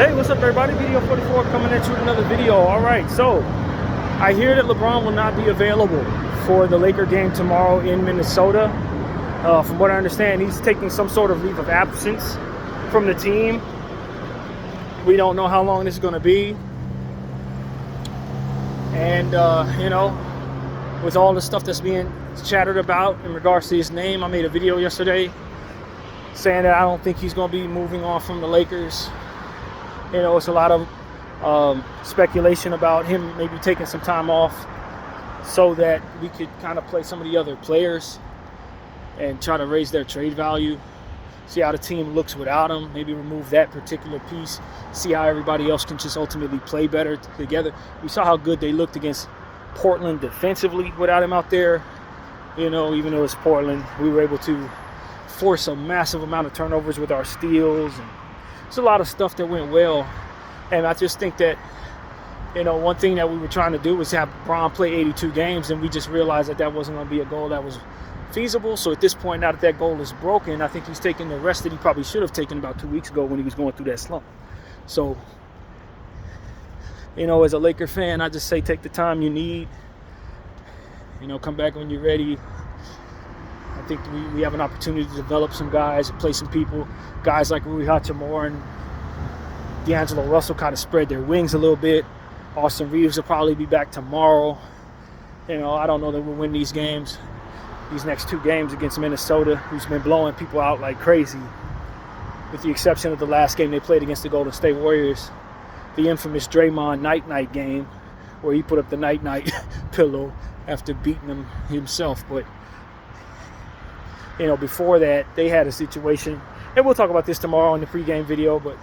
Hey, what's up everybody? Video 44 coming at you with another video. Alright, so I hear that LeBron will not be available for the Laker game tomorrow in Minnesota. From what I understand, he's taking some sort of leave of absence from the team. We don't know how long this is going to be. And, with all the stuff that's being chattered about in regards to his name, I made a video yesterday saying that I don't think he's going to be moving on from the Lakers. It's a lot of speculation about him maybe taking some time off so that we could kind of play some of the other players and try to raise their trade value, see how the team looks without him, maybe remove that particular piece, see how everybody else can just ultimately play better together. We saw how good they looked against Portland defensively without him out there. Even though it's Portland, we were able to force a massive amount of turnovers with our steals, and there's a lot of stuff that went well. And I just think that, one thing that we were trying to do was have Bron play 82 games, and we just realized that that wasn't going to be a goal that was feasible. So at this point, now that that goal is broken, I think he's taking the rest that he probably should have taken about 2 weeks ago when he was going through that slump. So, as a Laker fan, I just say take the time you need. Come back when you're ready. I think we have an opportunity to develop some guys and play some people. Guys like Rui Hachimura and D'Angelo Russell kind of spread their wings a little bit. Austin Reeves will probably be back tomorrow. I don't know that we'll win these games. These next 2 games against Minnesota, who's been blowing people out like crazy, with the exception of the last game they played against the Golden State Warriors, the infamous Draymond night-night game, where he put up the night-night pillow after beating him himself. But before that, they had a situation, and we'll talk about this tomorrow in the pregame video, but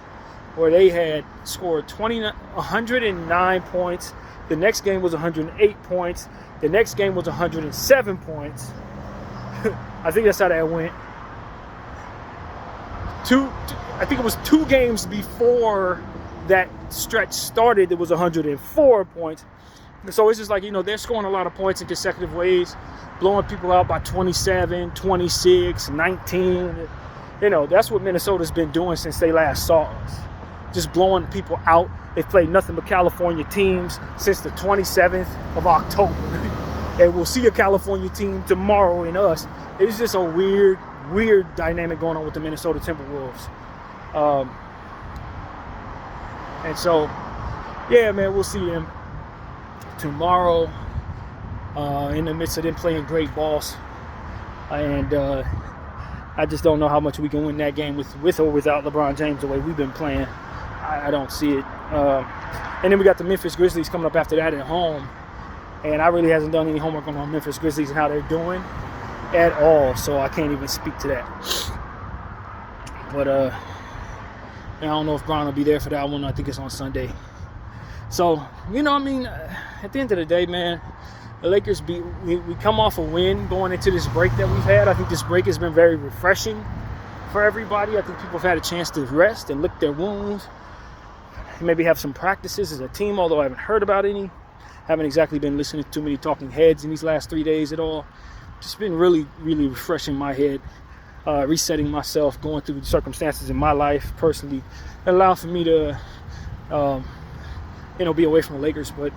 where they had scored 109 points. The next game was 108 points. The next game was 107 points. I think that's how that went. I think it was 2 games before that stretch started. It was 104 points. So it's just like, they're scoring a lot of points in consecutive ways, blowing people out by 27, 26, 19. That's what Minnesota's been doing since they last saw us. Just blowing people out. They've played nothing but California teams since the 27th of October. And we'll see a California team tomorrow in us. It's just a weird dynamic going on with the Minnesota Timberwolves. And so, yeah, man, we'll see them tomorrow in the midst of them playing great balls. And I just don't know how much we can win that game with or without LeBron James the way we've been playing. I don't see it. And then we got the Memphis Grizzlies coming up after that at home. And I really hasn't done any homework on Memphis Grizzlies and how they're doing at all. So I can't even speak to that. But I don't know if Bron will be there for that one. I think it's on Sunday. So, at the end of the day, man, the Lakers we come off a win going into this break that we've had. I think this break has been very refreshing for everybody. I think people have had a chance to rest and lick their wounds. Maybe have some practices as a team, although I haven't heard about any. Haven't exactly been listening to too many talking heads in these last 3 days at all. Just been really, really refreshing my head, resetting myself, going through the circumstances in my life personally, allow for me to, be away from the Lakers. But,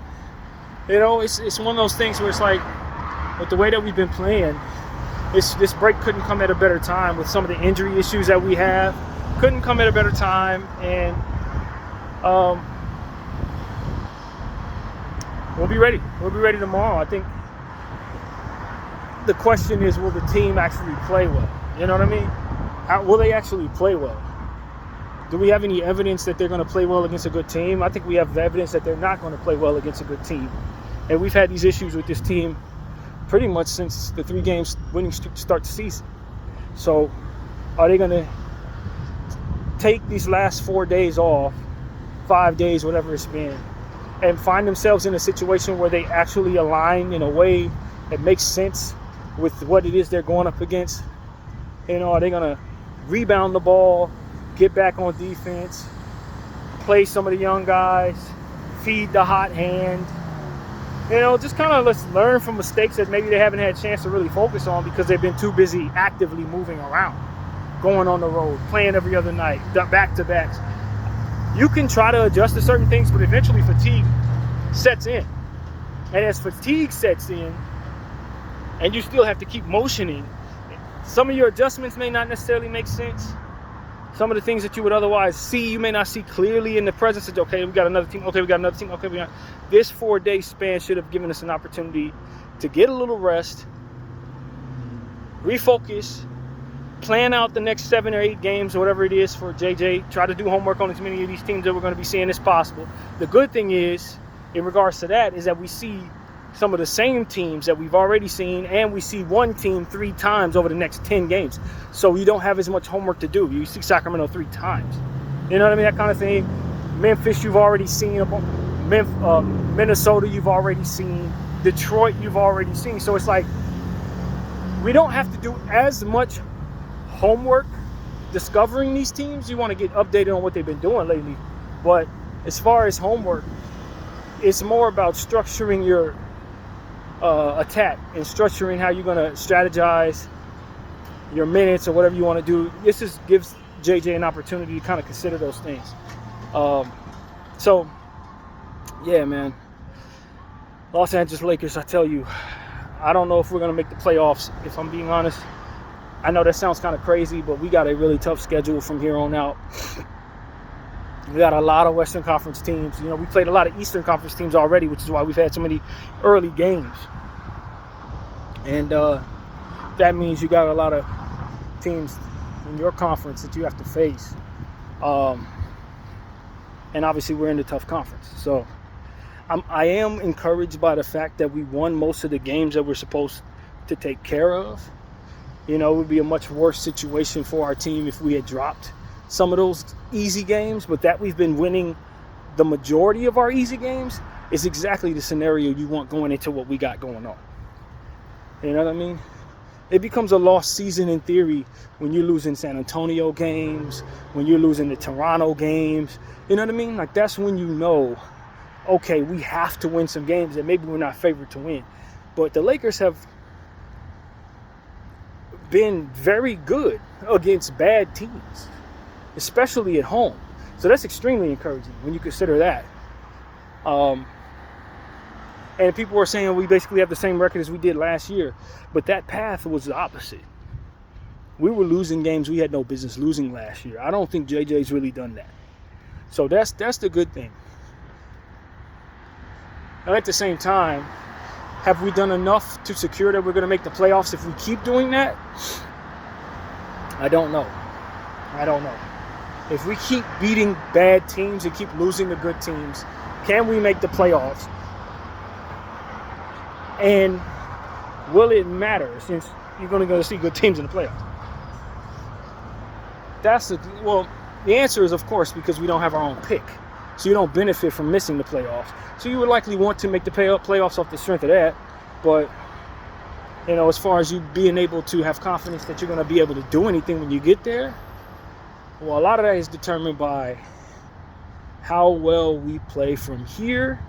it's one of those things where it's like, with the way that we've been playing, this break couldn't come at a better time with some of the injury issues that we have. Couldn't come at a better time. And we'll be ready. We'll be ready tomorrow. I think the question is, will the team actually play well? You know what I mean? Will they actually play well? Do we have any evidence that they're going to play well against a good team? I think we have evidence that they're not going to play well against a good team. And we've had these issues with this team pretty much since the 3 games winning streak to start the season. So are they going to take these last 4 days off, 5 days, whatever it's been, and find themselves in a situation where they actually align in a way that makes sense with what it is they're going up against? Are they going to rebound the ball, get back on defense, play some of the young guys, feed the hot hand? Just kind of let's learn from mistakes that maybe they haven't had a chance to really focus on because they've been too busy actively moving around, going on the road, playing every other night, back-to-backs. you can try to adjust to certain things, but eventually fatigue sets in. And as fatigue sets in, and you still have to keep motioning, some of your adjustments may not necessarily make sense. Some of the things that you would otherwise see, you may not see clearly in the presence of, okay, we got another team, okay, we got another team, okay, we got... This 4-day span should have given us an opportunity to get a little rest, refocus, plan out the next 7 or 8 games or whatever it is for JJ. Try to do homework on as many of these teams that we're going to be seeing as possible. The good thing is, in regards to that, is that we see some of the same teams that we've already seen, and we see one team 3 times over the next 10 games. So you don't have as much homework to do. You see Sacramento 3 times. You know what I mean? That kind of thing. Memphis, you've already seen. Minnesota, you've already seen. Detroit, you've already seen. So it's like we don't have to do as much homework discovering these teams. You want to get updated on what they've been doing lately. But as far as homework, it's more about structuring your attack and structuring how you're going to strategize your minutes or whatever you want to do. This just gives JJ an opportunity to kind of consider those things. So, yeah, man. Los Angeles Lakers, I tell you, I don't know if we're going to make the playoffs, if I'm being honest. I know that sounds kind of crazy, but we got a really tough schedule from here on out. We got a lot of Western Conference teams. You know, we played a lot of Eastern Conference teams already, which is why we've had so many early games. And that means you got a lot of teams in your conference that you have to face. And obviously we're in the tough conference. So I am encouraged by the fact that we won most of the games that we're supposed to take care of. You know, it would be a much worse situation for our team if we had dropped some of those easy games, but that we've been winning the majority of our easy games is exactly the scenario you want going into what we got going on. You know what I mean? It becomes a lost season in theory when you're losing San Antonio games, when you're losing the Toronto games. You know what I mean? Like, that's when you know, okay, we have to win some games that maybe we're not favored to win. But the Lakers have been very good against bad teams, especially at home. So that's extremely encouraging when you consider that. And people were saying we basically have the same record as we did last year, but that path was the opposite. We were losing games we had no business losing last year. I don't think JJ's really done that. So that's the good thing. Now, at the same time, have we done enough to secure that we're going to make the playoffs if we keep doing that? I don't know. If we keep beating bad teams and keep losing the good teams, can we make the playoffs? And will it matter since you're going to go see good teams in the playoffs? The answer is, of course, because we don't have our own pick. So you don't benefit from missing the playoffs. So you would likely want to make the playoffs off the strength of that. But, you know, as far as you being able to have confidence that you're going to be able to do anything when you get there, well, a lot of that is determined by how well we play from here.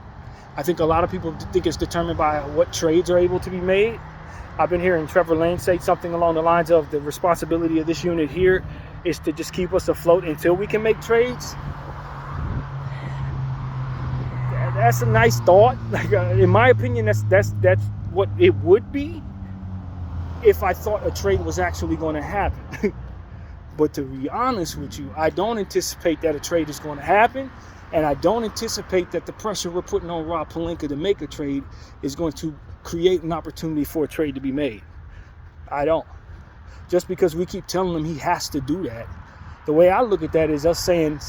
I think a lot of people think it's determined by what trades are able to be made. I've been hearing Trevor Lane say something along the lines of the responsibility of this unit here is to just keep us afloat until we can make trades. That's a nice thought. Like, in my opinion, that's what it would be if I thought a trade was actually going to happen. But to be honest with you, I don't anticipate that a trade is going to happen. And I don't anticipate that the pressure we're putting on Rob Pelinka to make a trade is going to create an opportunity for a trade to be made. I don't. Just because we keep telling him he has to do that. The way I look at that is us saying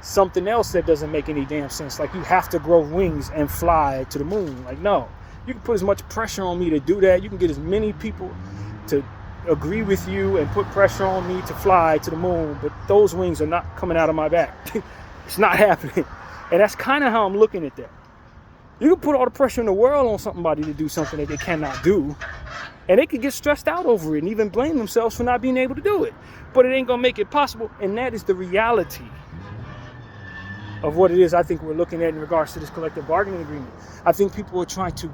something else that doesn't make any damn sense. Like, you have to grow wings and fly to the moon. Like, no. You can put as much pressure on me to do that. You can get as many people to agree with you and put pressure on me to fly to the moon. But those wings are not coming out of my back. It's not happening. And that's kind of how I'm looking at that. You can put all the pressure in the world on somebody to do something that they cannot do. And they could get stressed out over it and even blame themselves for not being able to do it. But it ain't going to make it possible. And that is the reality of what it is I think we're looking at in regards to this collective bargaining agreement. I think people are trying to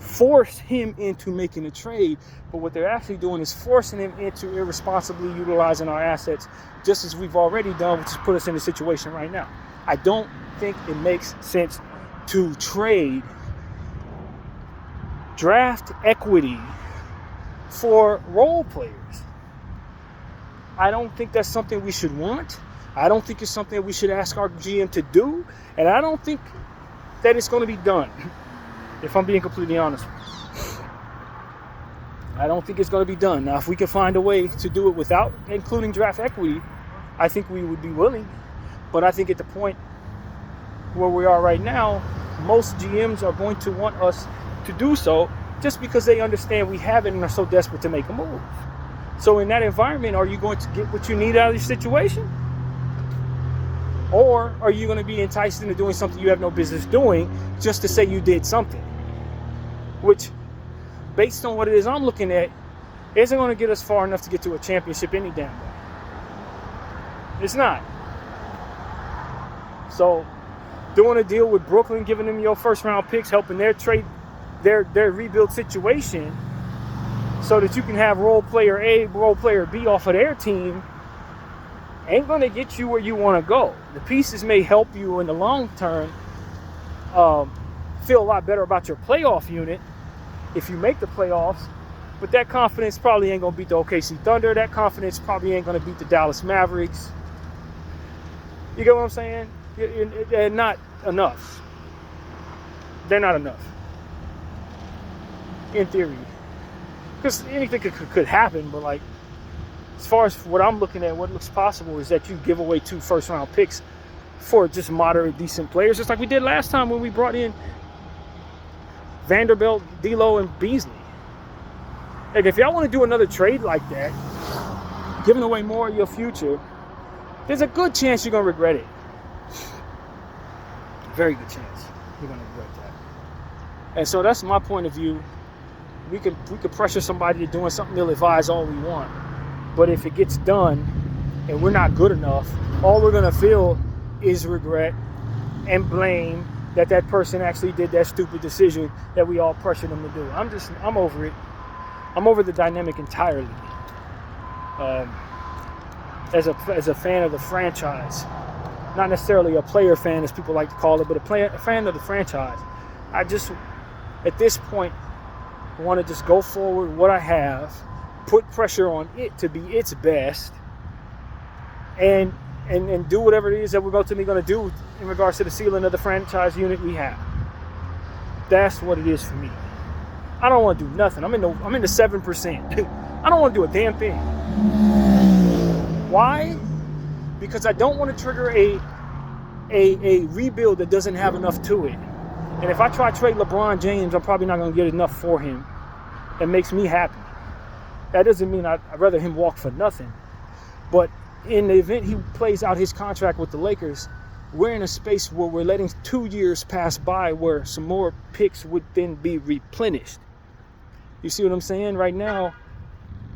force him into making a trade, but what they're actually doing is forcing him into irresponsibly utilizing our assets, just as we've already done, which has put us in the situation right now. I don't think it makes sense to trade draft equity for role players. I don't think that's something we should want. I don't think it's something that we should ask our GM to do, and I don't think that it's going to be done, if I'm being completely honest. I don't think it's going to be done. Now, if we can find a way to do it without including draft equity, I think we would be willing. But I think at the point where we are right now, most GMs are going to want us to do so just because they understand we have it and are so desperate to make a move. So in that environment, are you going to get what you need out of your situation? Or are you going to be enticed into doing something you have no business doing just to say you did something? Which, based on what it is I'm looking at, isn't going to get us far enough to get to a championship any damn way. It's not. So, doing a deal with Brooklyn, giving them your first round picks, helping their trade, their rebuild situation, so that you can have role player A, role player B off of their team, ain't going to get you where you want to go. The pieces may help you in the long term feel a lot better about your playoff unit if you make the playoffs, but that confidence probably ain't going to beat the OKC Thunder. That confidence probably ain't going to beat the Dallas Mavericks. You get what I'm saying? They're not enough. They're not enough. In theory. Because anything could happen, but like, as far as what I'm looking at, what looks possible is that you give away 2 first-round picks for just moderate, decent players, just like we did last time when we brought in Vanderbilt, D'Lo, and Beasley. Like, if y'all want to do another trade like that, giving away more of your future, there's a good chance you're going to regret it. Very good chance you're going to regret that. And so that's my point of view. We could pressure somebody to doing something ill-advised all we want. But if it gets done and we're not good enough, all we're going to feel is regret and blame that person actually did that stupid decision that we all pressured them to do. I'm over it. I'm over the dynamic entirely. As a fan of the franchise, not necessarily a player fan as people like to call it, but a fan of the franchise. I just, at this point, want to just go forward with what I have, put pressure on it to be its best, and do whatever it is that we're ultimately going to do in regards to the ceiling of the franchise unit we have. That's what it is for me. I don't want to do nothing. I'm in the 7%. I don't want to do a damn thing. Why? Because I don't want to trigger a rebuild that doesn't have enough to it. And if I try to trade LeBron James, I'm probably not going to get enough for him that makes me happy. That doesn't mean I'd rather him walk for nothing. But in the event he plays out his contract with the Lakers, we're in a space where we're letting 2 years pass by where some more picks would then be replenished. You see what I'm saying? Right now,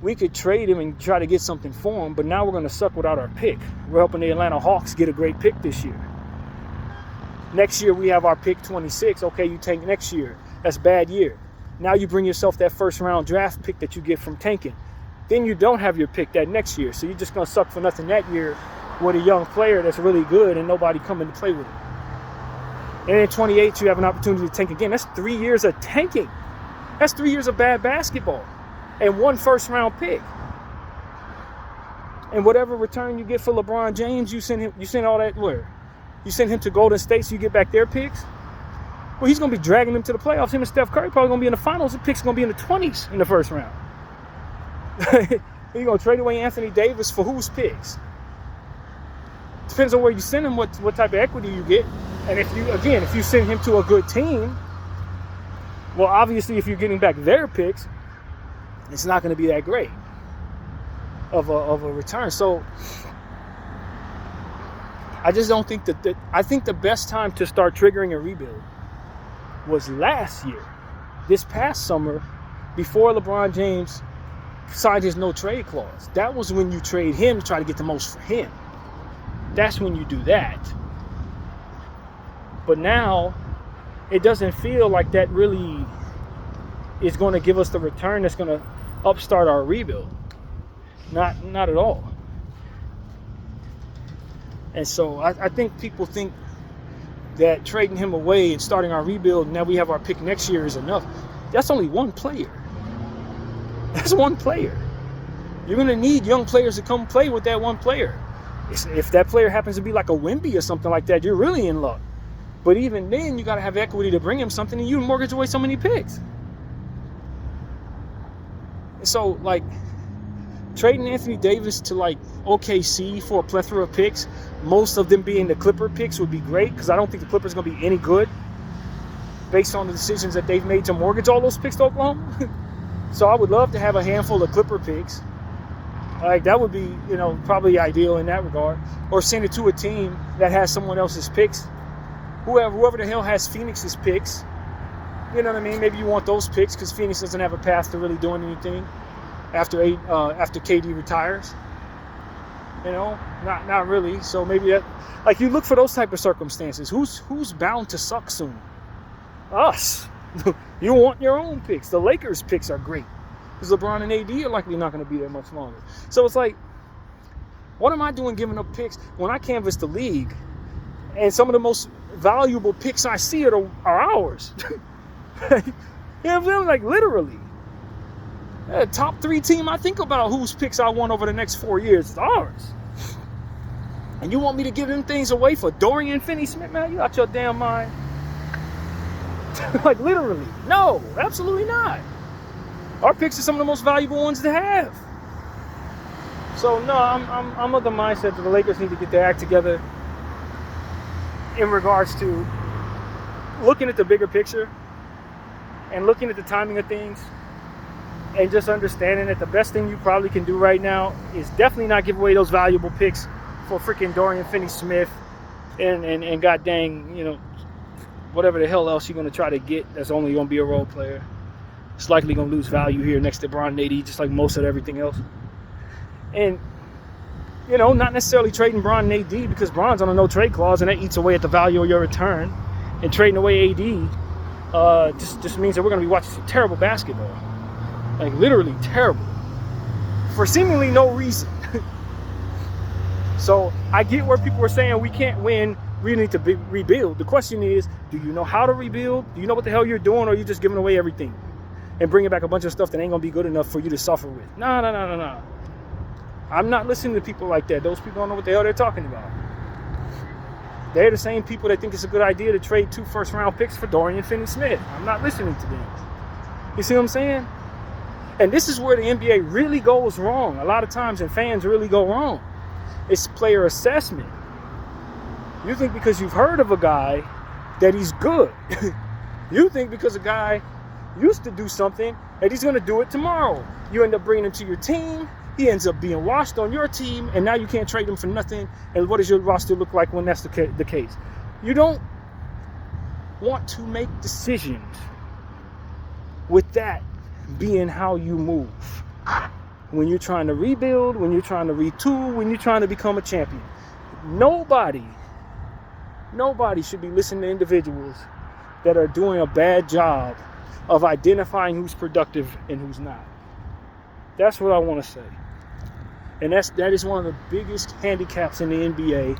we could trade him and try to get something for him, but now we're going to suck without our pick. We're helping the Atlanta Hawks get a great pick this year. Next year, we have our pick 26. Okay, you tank next year. That's a bad year. Now you bring yourself that first-round draft pick that you get from tanking. Then you don't have your pick that next year. So you're just going to suck for nothing that year with a young player that's really good and nobody coming to play with him. And in 28, you have an opportunity to tank again. That's 3 years of tanking. That's 3 years of bad basketball and 1 first-round pick. And whatever return you get for LeBron James, you send all that where? You send him to Golden State so you get back their picks? Well, he's going to be dragging them to the playoffs. Him and Steph Curry probably going to be in the finals. The pick's going to be in the 20s in the first round. You're going to trade away Anthony Davis for whose picks? Depends on where you send him, what type of equity you get. And if you send him to a good team, well, obviously, if you're getting back their picks, it's not going to be that great of a return. So I just don't think that I think the best time to start triggering a rebuild was last year, this past summer, before LeBron James signed his no trade clause. That was when you trade him to try to get the most for him. That's when you do that. But now it doesn't feel like that really is going to give us the return that's going to upstart our rebuild. Not at all. And so I think people think that trading him away and starting our rebuild, now we have our pick next year, is enough. That's only one player. That's one player. You're going to need young players to come play with that one player. If that player happens to be like a Wemby or something like that, you're really in luck. But even then, you got to have equity to bring him something, and you mortgage away so many picks. So, like, trading Anthony Davis to, like, OKC for a plethora of picks, most of them being the Clipper picks, would be great, because I don't think the Clippers are going to be any good based on the decisions that they've made to mortgage all those picks to Oklahoma. So I would love to have a handful of Clipper picks. Like, that would be, probably ideal in that regard. Or send it to a team that has someone else's picks. Whoever the hell has Phoenix's picks. You know what I mean? Maybe you want those picks because Phoenix doesn't have a path to really doing anything after KD retires. Not really. So maybe that, like, you look for those type of circumstances. Who's bound to suck soon? Us. You want your own picks. The Lakers picks are great because LeBron and AD are likely not going to be there much longer. So it's like, what am I doing giving up picks when I canvass the league and some of the most valuable picks I see are ours? Like, literally. The top 3 team I think about whose picks I want over the next 4 years is ours. And you want me to give them things away for Dorian Finney-Smith, man? You out your damn mind. Like, literally. No, absolutely not. Our picks are some of the most valuable ones to have. So, no, I'm of the mindset that the Lakers need to get their act together in regards to looking at the bigger picture and looking at the timing of things and just understanding that the best thing you probably can do right now is definitely not give away those valuable picks for freaking Dorian Finney-Smith and god dang, whatever the hell else you're going to try to get that's only going to be a role player. It's likely going to lose value here next to Bron and AD, just like most of everything else. And, not necessarily trading Bron and AD because Bron's on a no-trade clause, and that eats away at the value of your return. And trading away AD just means that we're going to be watching some terrible basketball. Like, literally terrible. For seemingly no reason. So, I get where people are saying we can't win, we need to rebuild. The question is, do you know how to rebuild? Do you know what the hell you're doing, or are you just giving away everything and bringing back a bunch of stuff that ain't going to be good enough for you to suffer with? No. I'm not listening to people like that. Those people don't know what the hell they're talking about. They're the same people that think it's a good idea to trade 2 first-round picks for Dorian Finney-Smith. I'm not listening to them. You see what I'm saying? And this is where the NBA really goes wrong. A lot of times, and fans really go wrong. It's player assessment. You think because you've heard of a guy that he's good. You think because a guy used to do something that he's going to do it tomorrow. You end up bringing him to your team. He ends up being washed on your team, and now you can't trade him for nothing. And what does your roster look like when that's the case? You don't want to make decisions with that being how you move. When you're trying to rebuild, when you're trying to retool, when you're trying to become a champion. Nobody should be listening to individuals that are doing a bad job of identifying who's productive and who's not. That's what I want to say. And that is one of the biggest handicaps in the NBA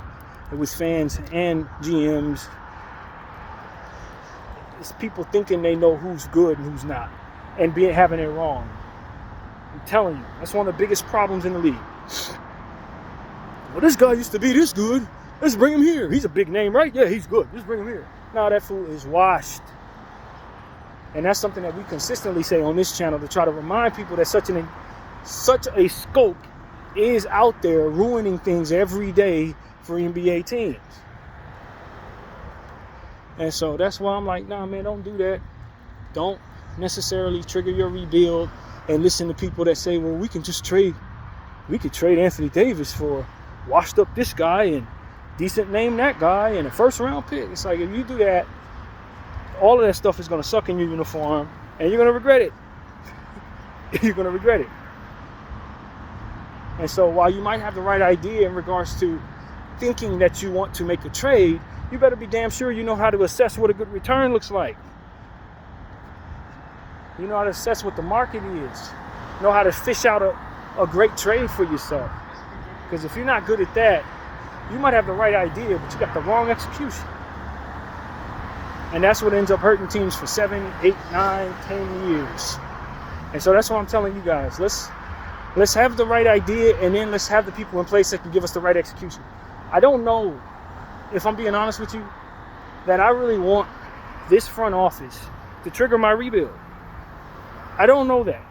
with fans and GMs. It's people thinking they know who's good and who's not and having it wrong. I'm telling you, that's one of the biggest problems in the league. Well, this guy used to be this good. Let's bring him here. He's a big name, right? Yeah, he's good. Let's bring him here. No, that fool is washed. And that's something that we consistently say on this channel to try to remind people that such a scope is out there ruining things every day for NBA teams. And so that's why I'm like, nah, man, don't do that. Don't necessarily trigger your rebuild and listen to people that say, well, we could trade Anthony Davis for washed up this guy and decent name that guy and a first round pick. It's like, if you do that, all of that stuff is going to suck in your uniform and you're going to regret it. You're going to regret it. And so while you might have the right idea in regards to thinking that you want to make a trade, you better be damn sure you know how to assess what a good return looks like. You know how to assess what the market is. You know how to fish out a great trade for yourself. Because if you're not good at that, you might have the right idea, but you got the wrong execution. And that's what ends up hurting teams for 7, 8, 9, 10 years. And so that's what I'm telling you guys. Let's have the right idea, and then let's have the people in place that can give us the right execution. I don't know, if I'm being honest with you, that I really want this front office to trigger my rebuild. I don't know that.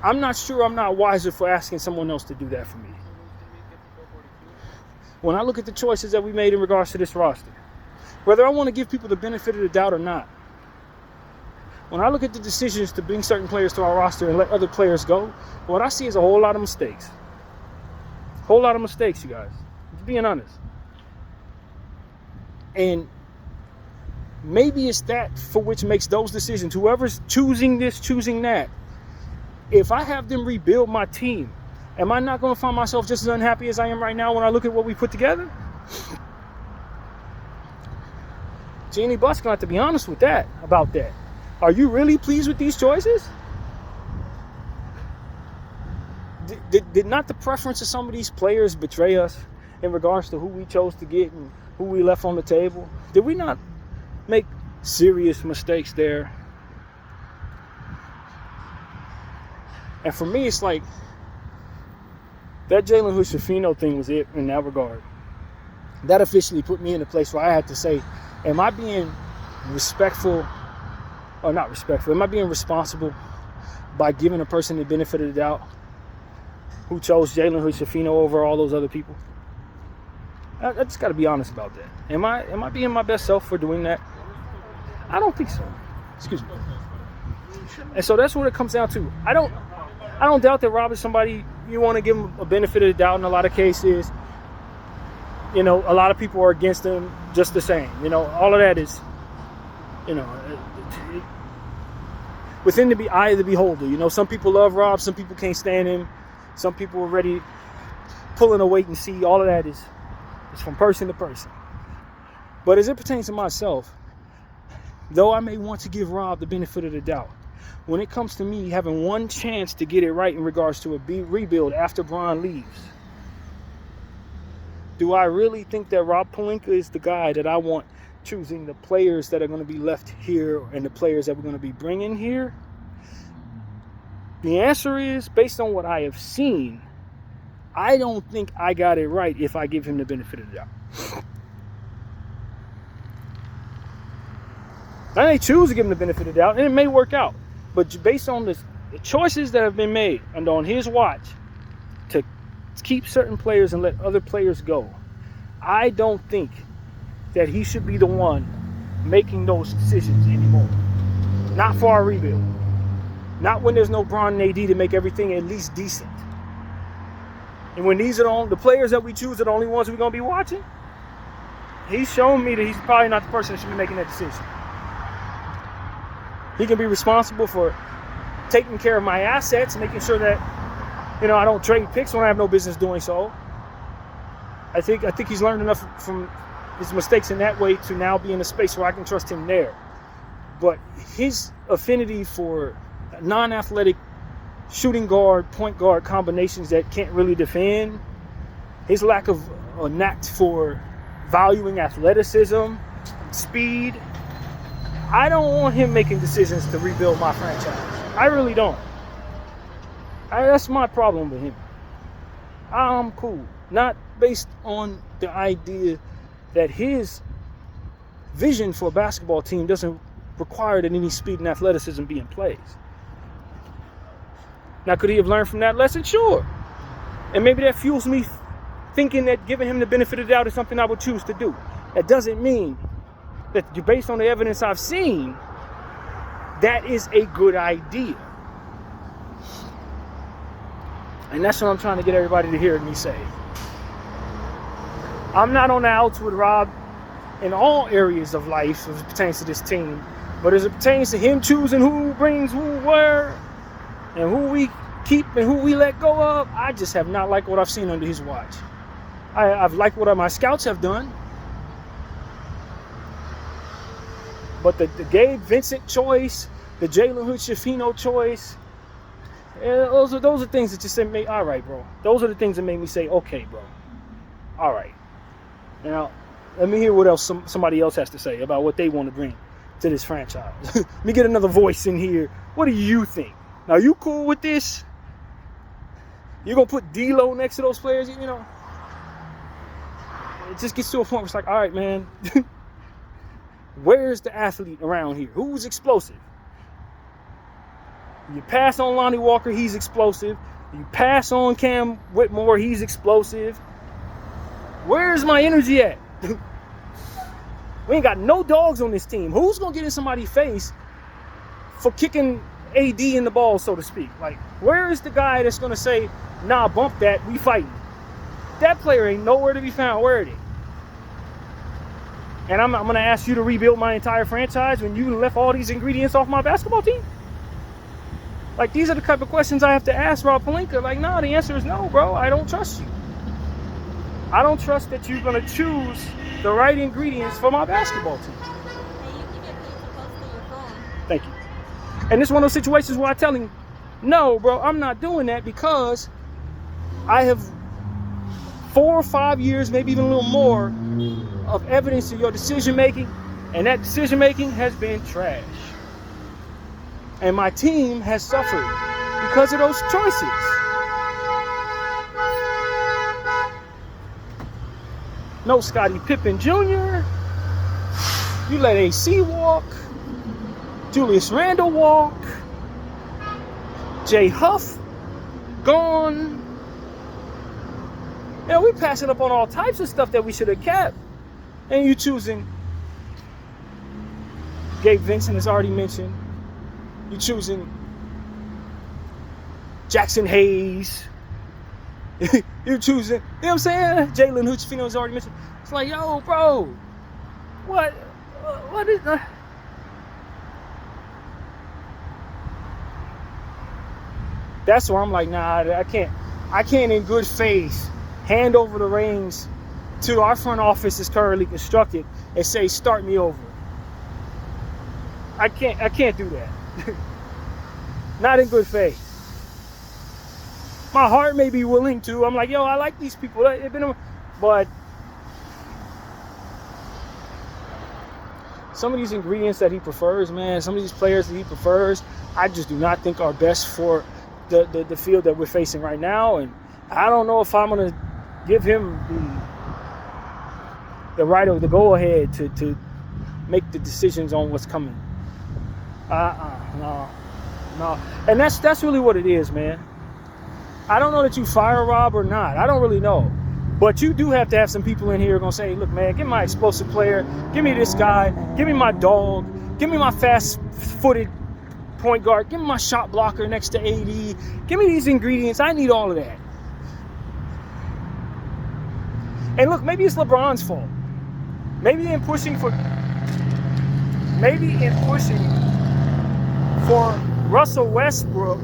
I'm not sure I'm not wiser for asking someone else to do that for me. When I look at the choices that we made in regards to this roster, whether I want to give people the benefit of the doubt or not, when I look at the decisions to bring certain players to our roster and let other players go, what I see is a whole lot of mistakes. A whole lot of mistakes, you guys. Just being honest. And maybe it's that for which makes those decisions. Whoever's choosing this, choosing that. If I have them rebuild my team, am I not going to find myself just as unhappy as I am right now when I look at what we put together? Jeanie Buss going to have to be honest with that, about that. Are you really pleased with these choices? Did not the preference of some of these players betray us in regards to who we chose to get and who we left on the table? Did we not make serious mistakes there? And for me, it's like that Jalen Hood-Schifino thing was it in that regard. That officially put me in a place where I had to say, am I being respectful or not respectful? Am I being responsible by giving a person the benefit of the doubt who chose Jalen Hood-Schifino over all those other people? I just got to be honest about that. Am I being my best self for doing that? I don't think so. Excuse me. And so that's what it comes down to. I don't doubt that Rob is somebody you want to give him a benefit of the doubt in a lot of cases. You know, a lot of people are against him just the same. You know, all of that is, you know, within the eye of the beholder. You know, some people love Rob, some people can't stand him. Some people are already pulling a wait and see. All of that is from person to person. But as it pertains to myself, though I may want to give Rob the benefit of the doubt, when it comes to me having one chance to get it right in regards to a rebuild after Bron leaves, do I really think that Rob Pelinka is the guy that I want choosing the players that are going to be left here and the players that we're going to be bringing here? The answer is, based on what I have seen, I don't think I got it right if I give him the benefit of the doubt. I may choose to give him the benefit of the doubt, and it may work out. But based on the choices that have been made and on his watch to keep certain players and let other players go, I don't think that he should be the one making those decisions anymore. Not for our rebuild. Not when there's no Bron and AD to make everything at least decent. And when these are the players that we choose are the only ones we're going to be watching, he's shown me that he's probably not the person that should be making that decision. He can be responsible for taking care of my assets, making sure that, you know, I don't trade picks when I have no business doing so. I think he's learned enough from his mistakes in that way to now be in a space where I can trust him there. But his affinity for non-athletic shooting guard, point guard combinations that can't really defend, his lack of a knack for valuing athleticism, speed, I don't want him making decisions to rebuild my franchise. I really don't. That's my problem with him. I'm cool. Not based on the idea that his vision for a basketball team doesn't require that any speed and athleticism be in place. Now, could he have learned from that lesson? Sure. And maybe that fuels me thinking that giving him the benefit of the doubt is something I would choose to do. That doesn't mean that based on the evidence I've seen, that is a good idea. And that's what I'm trying to get everybody to hear me say. I'm not on the outs with Rob in all areas of life as it pertains to this team. But as it pertains to him choosing who brings who where and who we keep and who we let go of, I just have not liked what I've seen under his watch. I've liked what my scouts have done. But the Gabe Vincent choice, the Jalen Hood-Schifino choice, those are things that just make, all right, bro. Those are the things that make me say, okay, bro. All right. Now, let me hear what else somebody else has to say about what they want to bring to this franchise. Let me get another voice in here. What do you think? Now, you cool with this? You're going to put D-Lo next to those players, you know? It just gets to a point where it's like, all right, man. Where's the athlete around here? Who's explosive? You pass on Lonnie Walker, he's explosive. You pass on Cam Whitmore, he's explosive. Where's my energy at? We ain't got no dogs on this team. Who's going to get in somebody's face for kicking AD in the ball, so to speak? Like, where is the guy that's going to say, nah, bump that, we fighting? That player ain't nowhere to be found. Where are they? And I'm going to ask you to rebuild my entire franchise when you left all these ingredients off my basketball team? Like, these are the type of questions I have to ask Rob Pelinka. Like, no, the answer is no, bro. I don't trust you. I don't trust that you're going to choose the right ingredients for my basketball team. Hey, you keep your post on your phone. Thank you. And it's one of those situations where I tell him, no, bro, I'm not doing that because I have 4 or 5 years, maybe even a little more, of evidence of your decision making, and that decision making has been trash. And my team has suffered because of those choices. No Scottie Pippen Jr. You let AC walk. Julius Randle walk. Jay Huff gone. You know, we passing up on all types of stuff that we should have kept. And you choosing Gabe Vincent, as already mentioned. You choosing Jackson Hayes. You're choosing, you know what I'm saying? Jalen Hood-Schifino has already mentioned. It's like, yo, bro, what is that? That's where I'm like, nah, I can't in good faith hand over the reins to our front office is currently constructed and say, start me over. I can't do that. Not in good faith. My heart may be willing to. I'm like, yo, I like these people. But some of these ingredients that he prefers, man, some of these players that he prefers, I just do not think are best for the field that we're facing right now. And I don't know if I'm going to give him the right of the go-ahead to make the decisions on what's coming. No. And that's really what it is, man. I don't know that you fire Rob or not. I don't really know. But you do have to have some people in here going to say, look, man, give me my explosive player. Give me this guy. Give me my dog. Give me my fast-footed point guard. Give me my shot blocker next to AD. Give me these ingredients. I need all of that. And look, maybe it's LeBron's fault. Maybe in pushing for Russell Westbrook,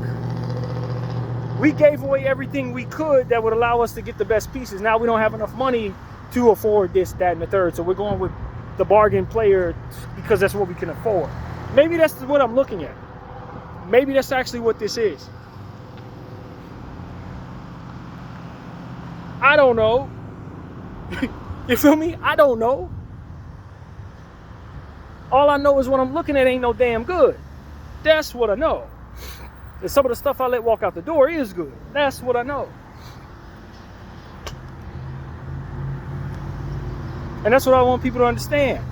we gave away everything we could that would allow us to get the best pieces. Now we don't have enough money to afford this, that, and the third. So we're going with the bargain player because that's what we can afford. Maybe that's what I'm looking at. Maybe that's actually what this is. I don't know. You feel me? I don't know. All I know is what I'm looking at ain't no damn good. That's what I know. And some of the stuff I let walk out the door is good. That's what I know. And that's what I want people to understand.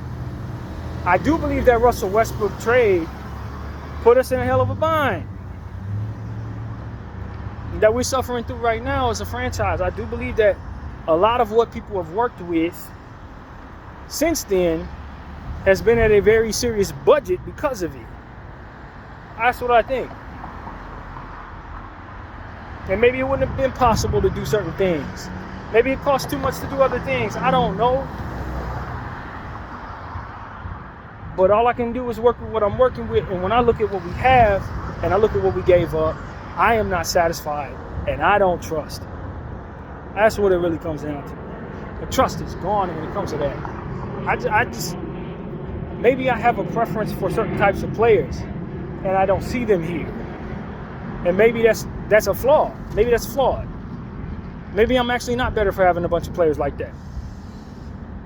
I do believe that Russell Westbrook trade put us in a hell of a bind that we're suffering through right now as a franchise. I do believe that a lot of what people have worked with since then has been at a very serious budget because of it. That's what I think. And maybe it wouldn't have been possible to do certain things. Maybe it costs too much to do other things. I don't know. But all I can do is work with what I'm working with. And when I look at what we have and I look at what we gave up, I am not satisfied. And I don't trust. That's what it really comes down to. The trust is gone when it comes to that. maybe I have a preference for certain types of players and I don't see them here. And maybe that's a flaw. Maybe that's flawed. Maybe I'm actually not better for having a bunch of players like that.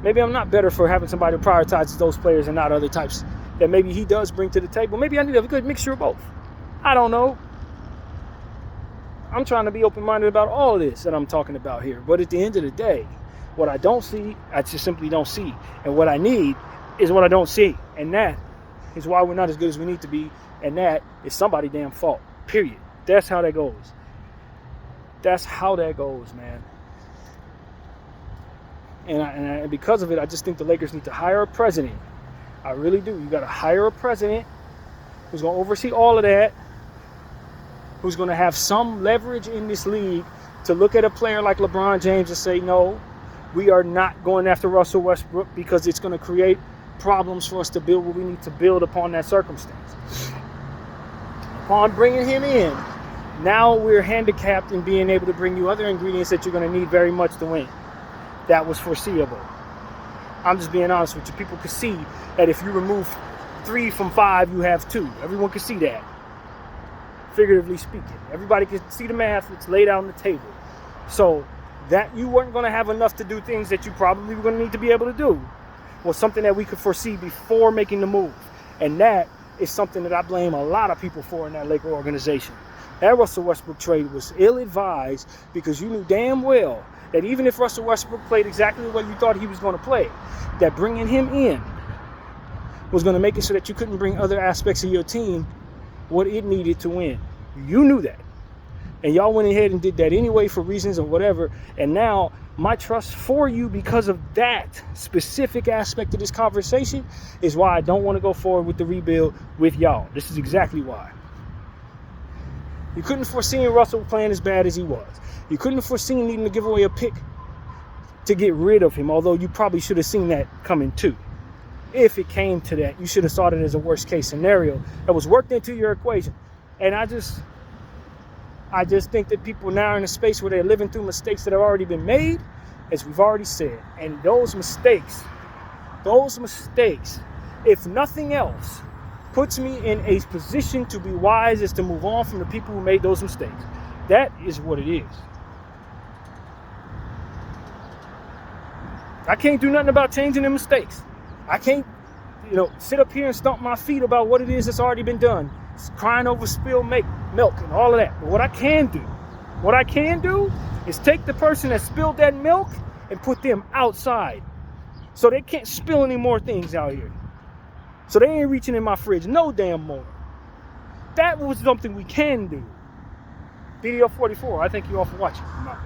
Maybe I'm not better for having somebody who prioritizes those players and not other types that maybe he does bring to the table. Maybe I need a good mixture of both. I don't know. I'm trying to be open-minded about all of this that I'm talking about here. But at the end of the day, what I don't see, I just simply don't see. And what I need is what I don't see. And that is why we're not as good as we need to be. And that is somebody's damn fault. Period. That's how that goes. That's how that goes, man. And because of it, I just think the Lakers need to hire a president. I really do. You got to hire a president who's going to oversee all of that, who's going to have some leverage in this league to look at a player like LeBron James and say, no, we are not going after Russell Westbrook because it's going to create problems for us to build what we need to build upon that circumstance. Upon bringing him in, now we're handicapped in being able to bring you other ingredients that you're going to need very much to win. That was foreseeable. I'm just being honest with you. People can see that if you remove 3 from 5, you have 2. Everyone can see that. Figuratively speaking. Everybody can see the math. It's laid out on the table. So that you weren't going to have enough to do things that you probably were going to need to be able to do was something that we could foresee before making the move. And that is something that I blame a lot of people for in that Laker organization. That Russell Westbrook trade was ill-advised because you knew damn well that even if Russell Westbrook played exactly the way you thought he was going to play, that bringing him in was going to make it so that you couldn't bring other aspects of your team what it needed to win. You knew that. And y'all went ahead and did that anyway for reasons or whatever. And now my trust for you because of that specific aspect of this conversation is why I don't want to go forward with the rebuild with y'all. This is exactly why. You couldn't foresee Russell playing as bad as he was. You couldn't have foreseen needing to give away a pick to get rid of him, although you probably should have seen that coming too. If it came to that, you should have thought it as a worst case scenario that was worked into your equation. And I just think that people now are in a space where they're living through mistakes that have already been made, as we've already said. And those mistakes, if nothing else, puts me in a position to be wise as to move on from the people who made those mistakes. That is what it is. I can't do nothing about changing the mistakes. I can't, sit up here and stomp my feet about what it is that's already been done. It's crying over spilled milk and all of that. But what I can do is take the person that spilled that milk and put them outside so they can't spill any more things out here. So they ain't reaching in my fridge no damn more. That was something we can do. BDO 44, I thank you all for watching. I'm out.